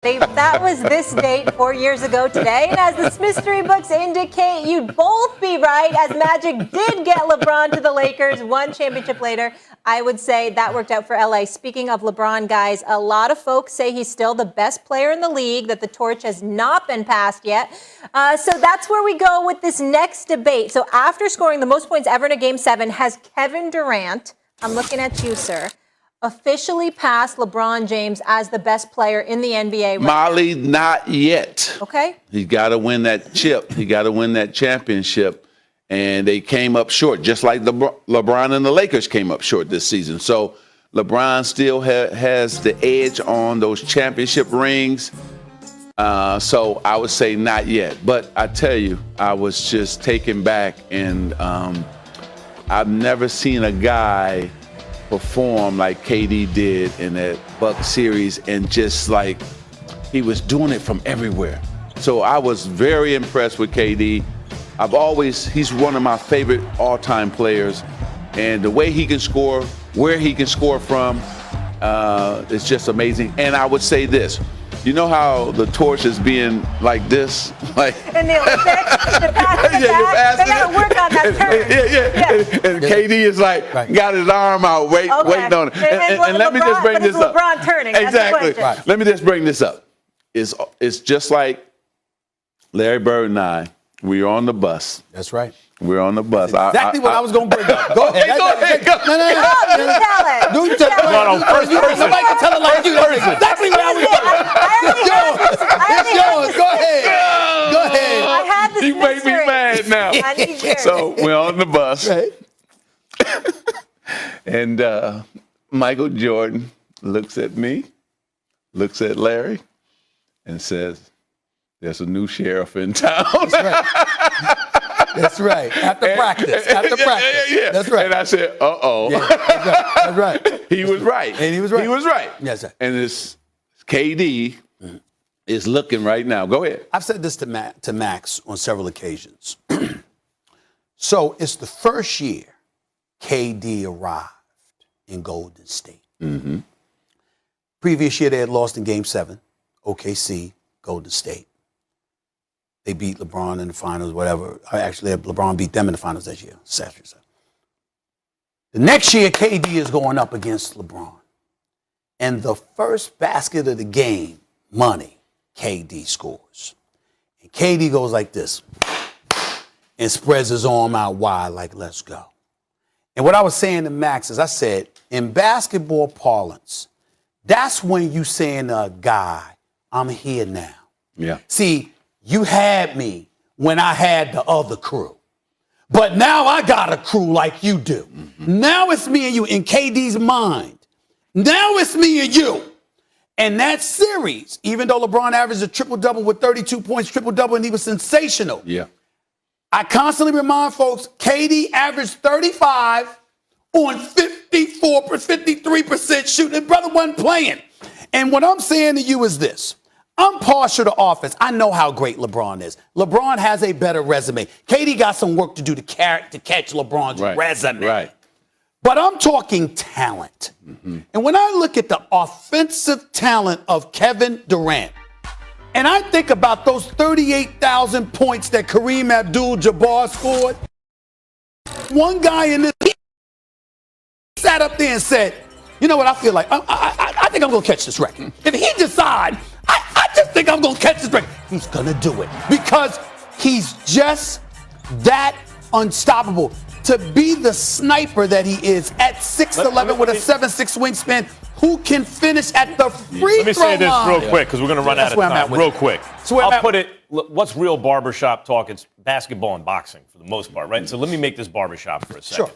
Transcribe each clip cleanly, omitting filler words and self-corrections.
That was this date 4 years ago today. And as the mystery books indicate, you'd both be right, as Magic did get LeBron to the Lakers one championship later. I would say that worked out for LA. Speaking of LeBron, guys, a lot of folks say he's still the best player in the league, that the torch has not been passed yet. So that's where we go with this next debate. So after scoring the most points ever in a Game 7, has Kevin Durant, I'm looking at you, sir, officially passed LeBron James as the best player in the NBA right Molly, not yet. Okay. He got to win that chip. He got to win that championship. And they came up short, just like LeBron and the Lakers came up short this season. So LeBron still has the edge on those championship rings. So I would say not yet. But I tell you, I was just taken back. And I've never seen a guy perform like KD did in that Bucks series, and just like he was doing it from everywhere. So I was very impressed with KD. He's one of my favorite all-time players, and the way he can score, where he can score from, it's just amazing. And I would say this, you know how the torch is being like this? Like in the Olympics, the pass, they got to work on that turn. And KD is like, got his arm out, waiting on it. And let me just bring this up. LeBron turning. Exactly. Let me just bring this up. It's just like Larry Bird and I, we were on the bus. That's right. We're on the bus. That's exactly what I was going to bring up. Go ahead. Go ahead. No. You tell it. No, first person. Nobody can tell it like you. That's exactly what I was going to do. It's yours. Go ahead. I had this You make me mad now. I need yours. So we're on the bus. Right. And Michael Jordan looks at me, looks at Larry, and says, "There's a new sheriff in town." That's right. That's right. After practice. Yeah. That's right. And I said, uh-oh. Yeah, that's right. He was right. And he was right. He was right. Yes, sir. And this KD is looking right now. Go ahead. I've said this to Max on several occasions. So it's the first year KD arrived in Golden State. Mm-hmm. Previous year they had lost in Game 7, OKC, Golden State. They beat LeBron in the finals, whatever. Actually, LeBron beat them in the finals that year. The next year, KD is going up against LeBron. And the first basket of the game, money, KD scores. And KD goes like this and spreads his arm out wide like, let's go. And what I was saying to Max is I said, in basketball parlance, that's when you saying to a guy, I'm here now. Yeah. See, you had me when I had the other crew. But now I got a crew like you do. Mm-hmm. Now it's me and you in KD's mind. Now it's me and you. And that series, even though LeBron averaged a triple-double with 32 points, triple-double, and he was sensational. Yeah. I constantly remind folks, KD averaged 35 on 53% shooting. Brother wasn't playing. And what I'm saying to you is this. I'm partial to offense. I know how great LeBron is. LeBron has a better resume. KD got some work to do to catch LeBron's resume. Right. But I'm talking talent. Mm-hmm. And when I look at the offensive talent of Kevin Durant, and I think about those 38,000 points that Kareem Abdul-Jabbar scored, one guy in this sat up there and said, you know what, I feel like, I think I'm going to catch this record. If he decides, I just think I'm going to catch this record. He's going to do it because he's just that unstoppable. To be the sniper that he is at 6'11" with a 7'6" wingspan, who can finish at the free throw line. Let me say this real quick because we're going to run out of time. Real quick. I'll put it, what's real barbershop talk? It's basketball and boxing for the most part, right? So let me make this barbershop for a second. Sure.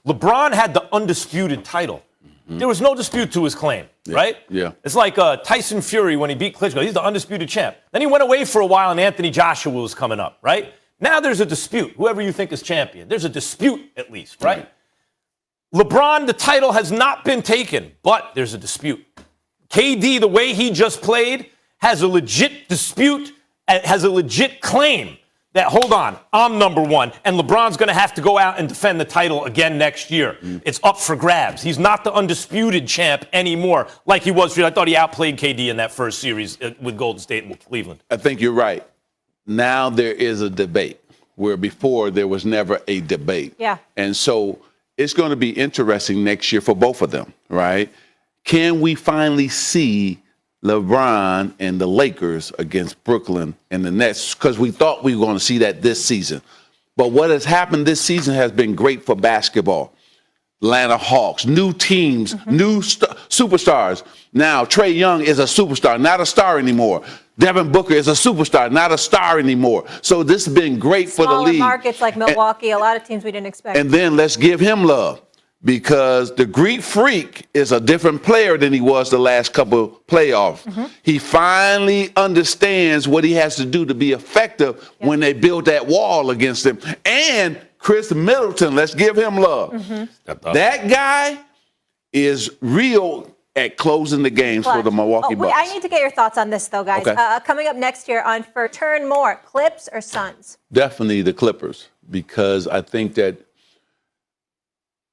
LeBron had the undisputed title. Mm-hmm. There was no dispute to his claim, right? Yeah. It's like Tyson Fury when he beat Klitschko. He's the undisputed champ. Then he went away for a while and Anthony Joshua was coming up, right? Now there's a dispute. Whoever you think is champion, there's a dispute at least, right? LeBron, the title has not been taken, but there's a dispute. KD, the way he just played, has a legit dispute, has a legit claim that, hold on, I'm number one, and LeBron's going to have to go out and defend the title again next year. It's up for grabs. He's not the undisputed champ anymore like he was. I thought he outplayed KD in that first series with Golden State and with Cleveland. I think you're right. Now there is a debate where before there was never a debate. Yeah. And so it's going to be interesting next year for both of them, right? Can we finally see LeBron and the Lakers against Brooklyn and the Nets? Because we thought we were going to see that this season. But what has happened this season has been great for basketball. Atlanta Hawks, new teams, new superstars. Now, Trae Young is a superstar, not a star anymore. Devin Booker is a superstar, not a star anymore. So this has been great for the league. Markets like Milwaukee, a lot of teams we didn't expect. And then let's give him love, because the Greek Freak is a different player than he was the last couple of playoffs. He finally understands what he has to do to be effective when they build that wall against him. And Chris Middleton, let's give him love. That guy is real at closing the games for the Milwaukee Bucks. I need to get your thoughts on this, though, guys. Okay. Coming up next year on For Turn More, Clips or Suns? Definitely the Clippers, because I think that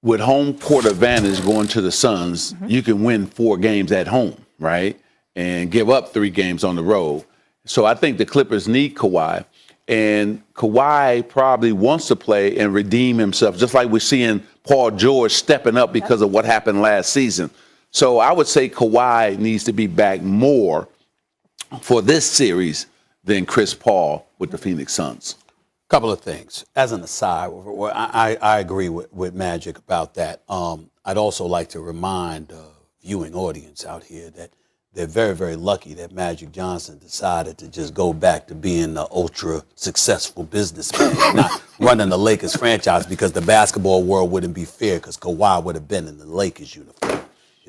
with home court advantage going to the Suns, you can win 4 games at home, right? And give up 3 games on the road. So I think the Clippers need Kawhi. And Kawhi probably wants to play and redeem himself, just like we're seeing Paul George stepping up because of what happened last season. So I would say Kawhi needs to be back more for this series than Chris Paul with the Phoenix Suns. Couple of things. As an aside, I agree with Magic about that. I'd also like to remind the viewing audience out here that they're very, very lucky that Magic Johnson decided to just go back to being the ultra successful businessman, not running the Lakers franchise, because the basketball world wouldn't be fair, because Kawhi would have been in the Lakers uniform.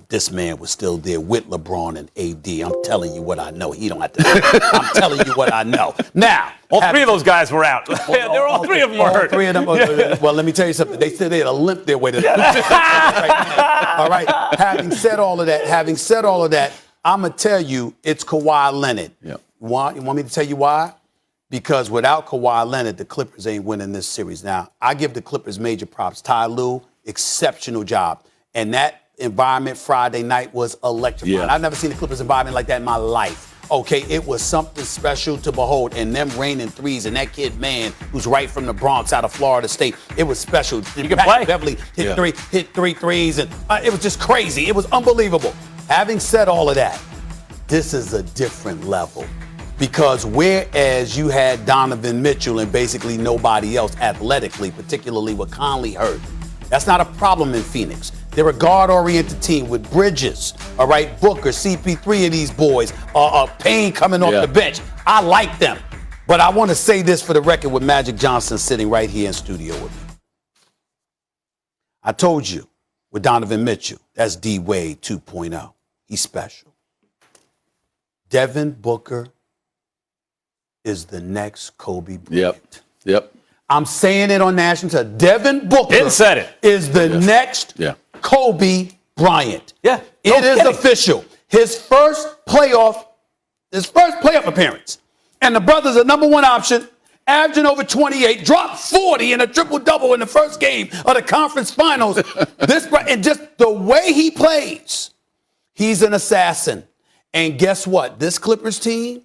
This man was still there with LeBron and AD. I'm telling you what I know. He don't have to. I'm telling you what I know. Now, all 3 of those guys were out. All 3 of them were hurt. 3 of them. Well, let me tell you something. They said they had to limp their way to that. All right. Having said all of that, I'm gonna tell you it's Kawhi Leonard. Yep. You want me to tell you why? Because without Kawhi Leonard, the Clippers ain't winning this series. Now, I give the Clippers major props. Ty Lue, exceptional job, and that environment Friday night was electrifying. Yeah. I've never seen a Clippers environment like that in my life. Okay, it was something special to behold, and them raining threes, and that kid, man, who's right from the Bronx out of Florida State, it was special. You can play. Beverly hit 3 threes, and it was just crazy. It was unbelievable. Having said all of that, this is a different level, because whereas you had Donovan Mitchell and basically nobody else athletically, particularly with Conley hurt, that's not a problem in Phoenix. They're a guard-oriented team with Bridges, all right, Booker, CP3 of these boys, Payne coming off the bench. I like them. But I want to say this for the record with Magic Johnson sitting right here in studio with me. I told you with Donovan Mitchell, that's D-Wade 2.0. He's special. Devin Booker is the next Kobe Bryant. Yep. I'm saying it on national television. Devin Booker is the next Kobe Bryant. Yeah. It is official. His first playoff appearance. And the brother's a number 1 option, averaging over 28, dropped 40 in a triple-double in the first game of the conference finals. And just the way he plays, he's an assassin. And guess what? This Clippers team,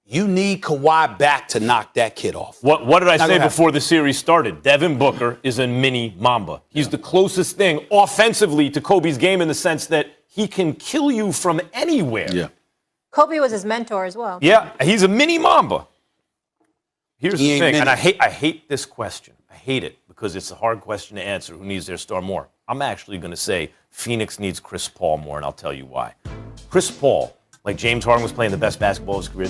you need Kawhi back to knock that kid off. What did I say before the series started? Devin Booker is a mini Mamba. He's the closest thing offensively to Kobe's game in the sense that he can kill you from anywhere. Yeah. Kobe was his mentor as well. Yeah, he's a mini Mamba. Here's the thing, and I hate this question. I hate it because it's a hard question to answer. Who needs their star more? I'm actually going to say Phoenix needs Chris Paul more, and I'll tell you why. Chris Paul, like James Harden was playing the best basketball of his career.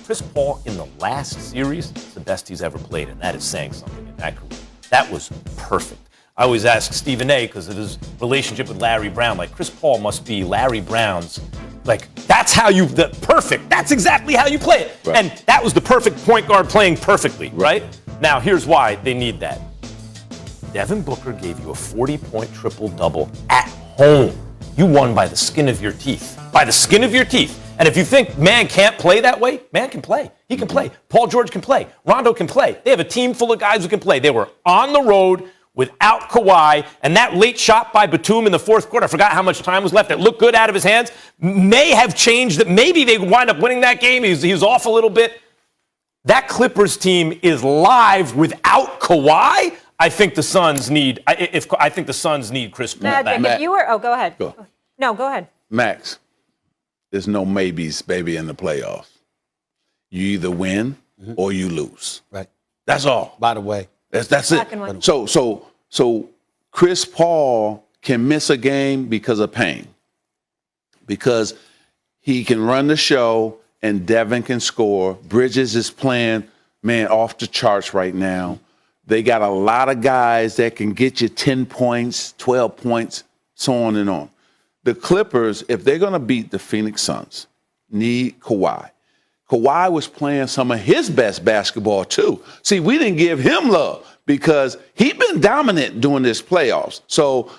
Chris Paul in the last series is the best he's ever played, and that is saying something in that career. That was perfect. I always ask Stephen A. because of his relationship with Larry Brown. Like, Chris Paul must be Larry Brown's, that's exactly how you play it. Right. And that was the perfect point guard playing perfectly, right? Now, here's why they need that. Devin Booker gave you a 40-point triple-double at home. You won by the skin of your teeth. By the skin of your teeth. And if you think man can't play that way, man can play. He can play. Paul George can play. Rondo can play. They have a team full of guys who can play. They were on the road without Kawhi, and that late shot by Batum in the fourth quarter, I forgot how much time was left, it looked good out of his hands, may have changed that. Maybe they wind up winning that game. He was off a little bit. That Clippers team is live without Kawhi. I think the Suns need. I think the Suns need Chris Paul back. If you were, go ahead. Go. No, go ahead. Max, there's no maybes, baby, in the playoffs. You either win or you lose. Right. That's all. By the way. That's Black it. and white. So Chris Paul can miss a game because of pain, because he can run the show and Devin can score. Bridges is playing, man, off the charts right now. They got a lot of guys that can get you 10 points, 12 points, so on and on. The Clippers, if they're going to beat the Phoenix Suns, need Kawhi. Kawhi was playing some of his best basketball, too. See, we didn't give him love because he's been dominant during this playoffs. So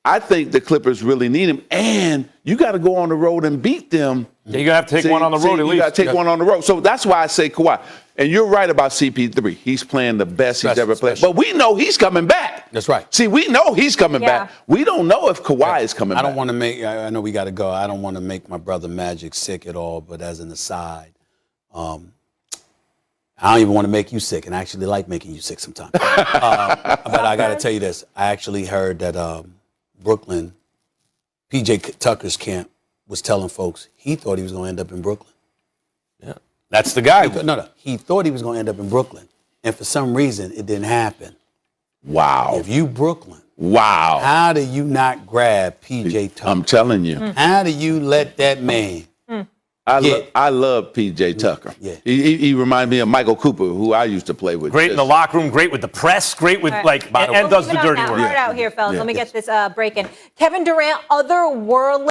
I think the Clippers really need him. And you got to go on the road and beat them. Yeah, you're going to have to take one on the road at least. You got to take one on the road. So that's why I say Kawhi. And you're right about CP3. He's playing the best he's ever played. But we know he's coming back. That's right. See, we know he's coming back. We don't know if Kawhi is coming back. I don't want to make, I know we got to go. I don't want to make my brother Magic sick at all. But as an aside, I don't even want to make you sick, and I actually like making you sick sometimes. But I got to tell you this. I actually heard that Brooklyn, P.J. Tucker's camp, was telling folks he thought he was going to end up in Brooklyn. Yeah, that's the guy. He thought he was going to end up in Brooklyn. And for some reason, it didn't happen. Wow. If you Brooklyn, wow. How do you not grab P.J. Tucker? I'm telling you. How do you let that man... I love P.J. Tucker. Yeah. He reminds me of Michael Cooper, who I used to play with. Great in the locker room, great with the press, great with, and does the dirty work. Hard out here, fellas. Let me get this break in. Kevin Durant, otherworldly.